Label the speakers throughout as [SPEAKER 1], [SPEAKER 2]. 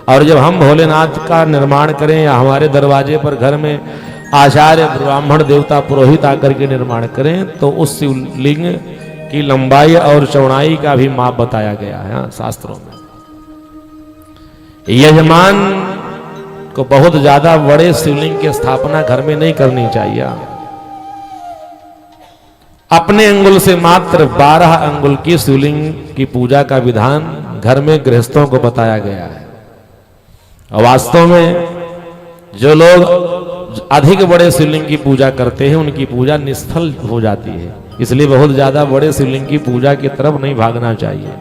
[SPEAKER 1] और जब हम भोलेनाथ का निर्माण करें या हमारे दरवाजे पर घर में आचार्य ब्राह्मण देवता पुरोहित आकर के निर्माण करें तो उस शिवलिंग की लंबाई और चौड़ाई का भी माप बताया गया है शास्त्रों में। यजमान को बहुत ज्यादा बड़े शिवलिंग की स्थापना घर में नहीं करनी चाहिए। अपने अंगुल से मात्र 12 अंगुल की शिवलिंग की पूजा का विधान घर में गृहस्थों को बताया गया है। और वास्तव में जो लोग अधिक बड़े शिवलिंग की पूजा करते हैं उनकी पूजा निष्फल हो जाती है। इसलिए बहुत ज्यादा बड़े शिवलिंग की पूजा की तरफ नहीं भागना चाहिए।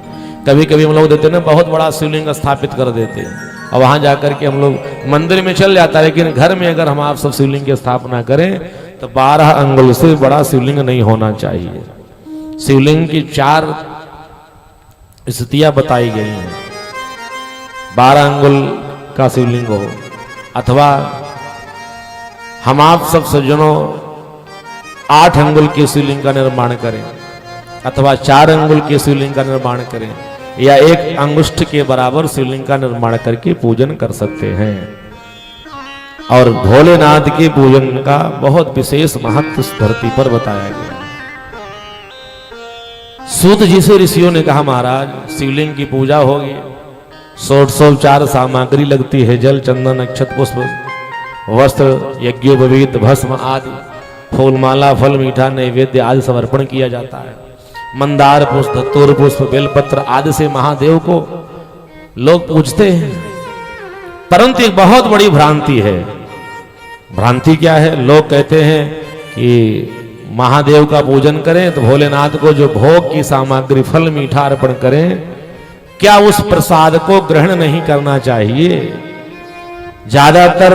[SPEAKER 1] कभी कभी हम लोग देते ना बहुत बड़ा शिवलिंग स्थापित कर देते हैं और वहां जाकर के हम लोग मंदिर में चल जाता है, लेकिन घर में अगर हम आप सब शिवलिंग की स्थापना करें तो 12 अंगुल से बड़ा शिवलिंग नहीं होना चाहिए। शिवलिंग की 4 स्थितियां बताई गई हैं। 12 अंगुल का शिवलिंग हो अथवा हम आप सब सज्जनों 8 अंगुल के शिवलिंग का निर्माण करें अथवा 4 अंगुल के शिवलिंग का निर्माण करें या 1 अंगुष्ठ के बराबर शिवलिंग का निर्माण करके पूजन कर सकते हैं। और भोलेनाथ के पूजन का बहुत विशेष महत्व इस धरती पर बताया गया। सूत जी से ऋषियों ने कहा, महाराज शिवलिंग की पूजा होगी, 100 सामग्री लगती है, जल चंदन अक्षत पुष्प वस्त्र यज्ञोपवीत भस्म आदि फूलमाला फल मीठा नैवेद्य आदि समर्पण किया जाता है। मंदार पुष्प धतूर पुष्प बेलपत्र आदि से महादेव को लोग पूजते हैं। परंतु एक बहुत बड़ी भ्रांति है। भ्रांति क्या है? लोग कहते हैं कि महादेव का पूजन करें तो भोलेनाथ को जो भोग की सामग्री फल मीठा अर्पण करें, क्या उस प्रसाद को ग्रहण नहीं करना चाहिए? ज्यादातर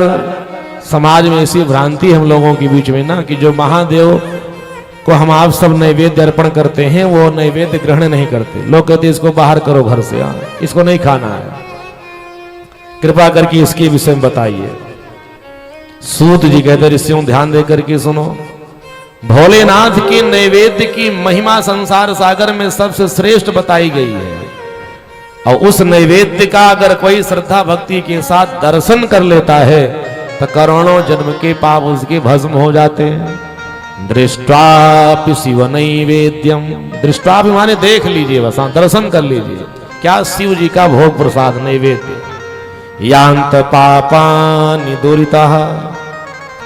[SPEAKER 1] समाज में ऐसी भ्रांति हम लोगों के बीच में ना कि जो महादेव को हम आप सब नैवेद्य अर्पण करते हैं वो नैवेद्य ग्रहण नहीं करते। लोग कहते हैं इसको बाहर करो घर से, इसको नहीं खाना है। कृपा करके इसके विषय में बताइए। सूत जी कहते ऋषियों ध्यान दे करके सुनो, भोलेनाथ के नैवेद्य की महिमा संसार सागर में सबसे श्रेष्ठ बताई गई है। और उस नैवेद्य का अगर कोई श्रद्धा भक्ति के साथ दर्शन कर लेता है तो करोड़ों जन्म के पाप उसके भस्म हो जाते हैं। दृष्टापि शिव नैवेद्यम, दृष्टापि माने देख लीजिए, बस दर्शन कर लीजिए क्या शिव जी का भोग प्रसाद नैवेद्य। यांत पापानि दुरितः,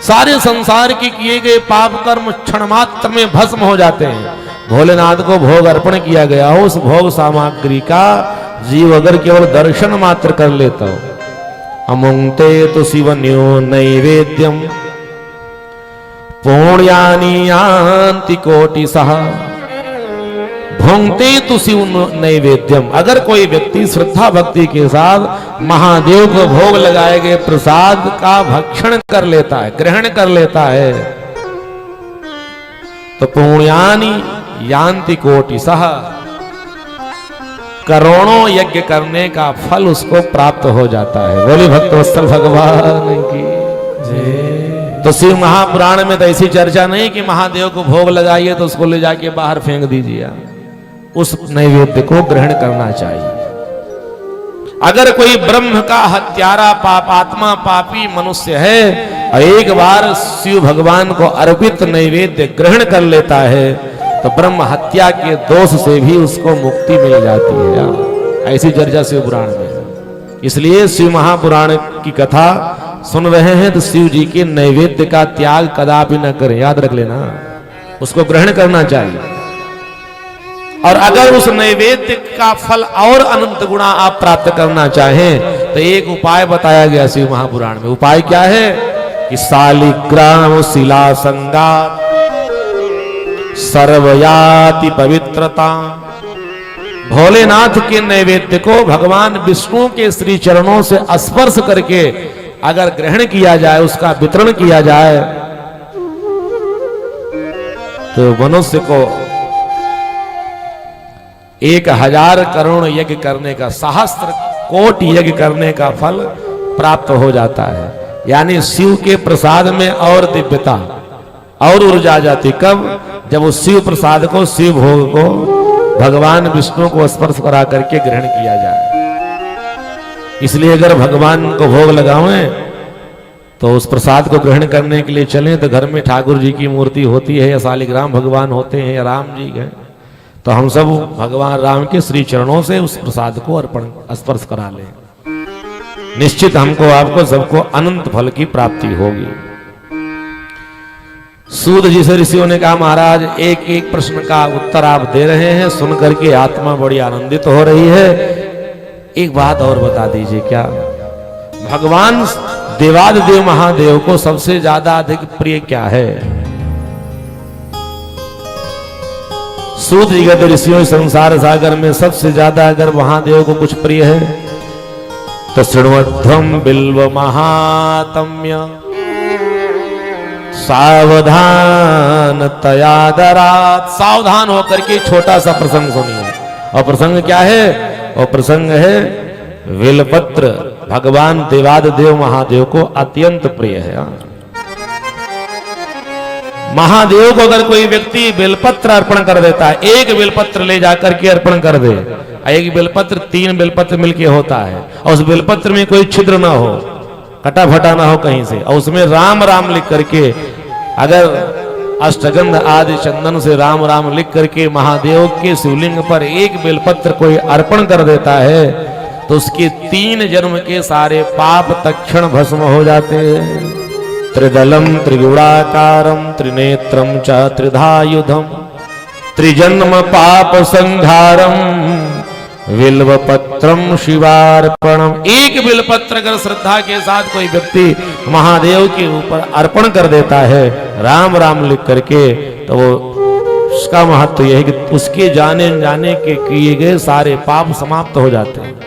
[SPEAKER 1] सारे संसार के किए गए पाप कर्म क्षण मात्र में भस्म हो जाते हैं। भोलेनाथ को भोग अर्पण किया गया हो, उस भोग सामग्री का जीव अगर केवल दर्शन मात्र कर लेता हो, अमुंक्ते तो शिवन्यो नैवेद्यम पुण्यानि यान्ति कोटिशः, भुंक्ते तो शिव नैवेद्यम। अगर कोई व्यक्ति श्रद्धा भक्ति के साथ महादेव को भोग लगाए गए प्रसाद का भक्षण कर लेता है, ग्रहण कर लेता है, तो पुण्यानि यान्ति कोटिशः, करोड़ों यज्ञ करने का फल उसको प्राप्त हो जाता है। बोले भक्तवत्सल भगवान की जय। तो शिव महापुराण में तो ऐसी चर्चा नहीं कि महादेव को भोग लगाइए तो उसको ले जाके बाहर फेंक दीजिए। उस नैवेद्य को ग्रहण करना चाहिए। अगर कोई ब्रह्म का हत्यारा पापात्मा पापी मनुष्य है और एक बार शिव भगवान को अर्पित नैवेद्य ग्रहण कर लेता है तो ब्रह्म हत्या के दोष से भी उसको मुक्ति मिल जाती है। ऐसी चर्चा शिव पुराण में है। इसलिए शिव महापुराण की कथा सुन रहे हैं तो शिव जी के नैवेद्य का त्याग कदापि न करें, याद रख लेना, उसको ग्रहण करना चाहिए। और अगर उस नैवेद्य का फल और अनंत गुणा आप प्राप्त करना चाहें तो एक उपाय बताया गया शिव महापुराण में। उपाय क्या है कि शालिग्राम शिला संगात सर्वयाति पवित्रता। भोलेनाथ के नैवेद्य को भगवान विष्णु के श्री चरणों से स्पर्श करके अगर ग्रहण किया जाए, उसका वितरण किया जाए, तो मनुष्य को 1000 करोड़ यज्ञ करने का, सहस्त्र कोटि यज्ञ करने का फल प्राप्त हो जाता है। यानी शिव के प्रसाद में और दिव्यता और ऊर्जा आ जाती। कब? जब उस शिव प्रसाद को, शिव भोग को भगवान विष्णु को स्पर्श करा करके ग्रहण किया जाए। इसलिए अगर भगवान को भोग लगावें तो उस प्रसाद को ग्रहण करने के लिए चलें तो घर में ठाकुर जी की मूर्ति होती है या शालिग्राम भगवान होते हैं या राम जी हैं, तो हम सब भगवान राम के श्री चरणों से उस प्रसाद को अर्पण स्पर्श करा लें। निश्चित हमको आपको सबको अनंत फल की प्राप्ति होगी। सूत जी से ऋषियों ने कहा, महाराज एक एक प्रश्न का उत्तर आप दे रहे हैं, सुन करके आत्मा बड़ी आनंदित हो रही है। एक बात और बता दीजिए, क्या भगवान देवादिदेव महादेव को सबसे ज्यादा अधिक प्रिय क्या है? सूत जी कहते, ऋषियों संसार सागर में सबसे ज्यादा अगर महादेव को कुछ प्रिय है तो शृण्वध्वम बिल्व महात्म्य सावधान तयादरात। सावधान होकर के छोटा सा प्रसंग सुनिए। और प्रसंग क्या है? और प्रसंग है बेलपत्र। भगवान देवादिदेव महादेव को अत्यंत प्रिय है। महादेव को अगर कोई व्यक्ति बेलपत्र अर्पण कर देता है, एक बेलपत्र ले जाकर के अर्पण कर दे, एक बेलपत्र 3 बेलपत्र मिलके होता है और उस बेलपत्र में कोई छिद्र ना हो, कटा फटा ना हो कहीं से, और उसमें राम राम लिख करके, अगर अष्टगंध आदि चंदन से राम राम लिख करके महादेव के शिवलिंग पर एक बेलपत्र कोई अर्पण कर देता है तो उसके 3 जन्म के सारे पाप तत्क्षण भस्म हो जाते हैं। त्रिदलम त्रिगुणाकारम त्रिनेत्रम च त्रिधायुधम त्रिजन्म पाप संहारम बिल्वपत्रम शिवार्पणम। एक बिल्वपत्र अगर श्रद्धा के साथ कोई व्यक्ति महादेव के ऊपर अर्पण कर देता है राम राम लिख करके, तो वो उसका महत्व यह है कि उसके जाने जाने के किए गए सारे पाप समाप्त हो जाते हैं।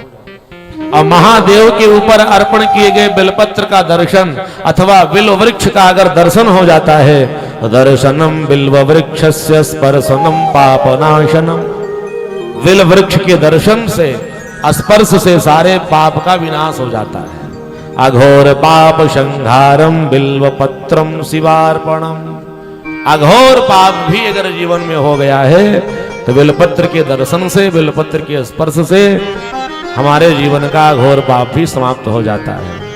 [SPEAKER 1] और महादेव के ऊपर अर्पण किए गए बिल्वपत्र का दर्शन अथवा बिल्व वृक्ष का अगर दर्शन हो जाता है तो दर्शनम बिल्व वृक्षस्य स्पर्शनम पापनाशनम। बिल्व वृक्ष के दर्शन से, स्पर्श से सारे पाप का विनाश हो जाता है। अघोर पाप संहारम बिल्वपत्रम शिवार्पणम। अघोर पाप भी अगर जीवन में हो गया है तो बिल्वपत्र के दर्शन से, बिल्वपत्र के स्पर्श से हमारे जीवन का घोर पाप भी समाप्त हो जाता है।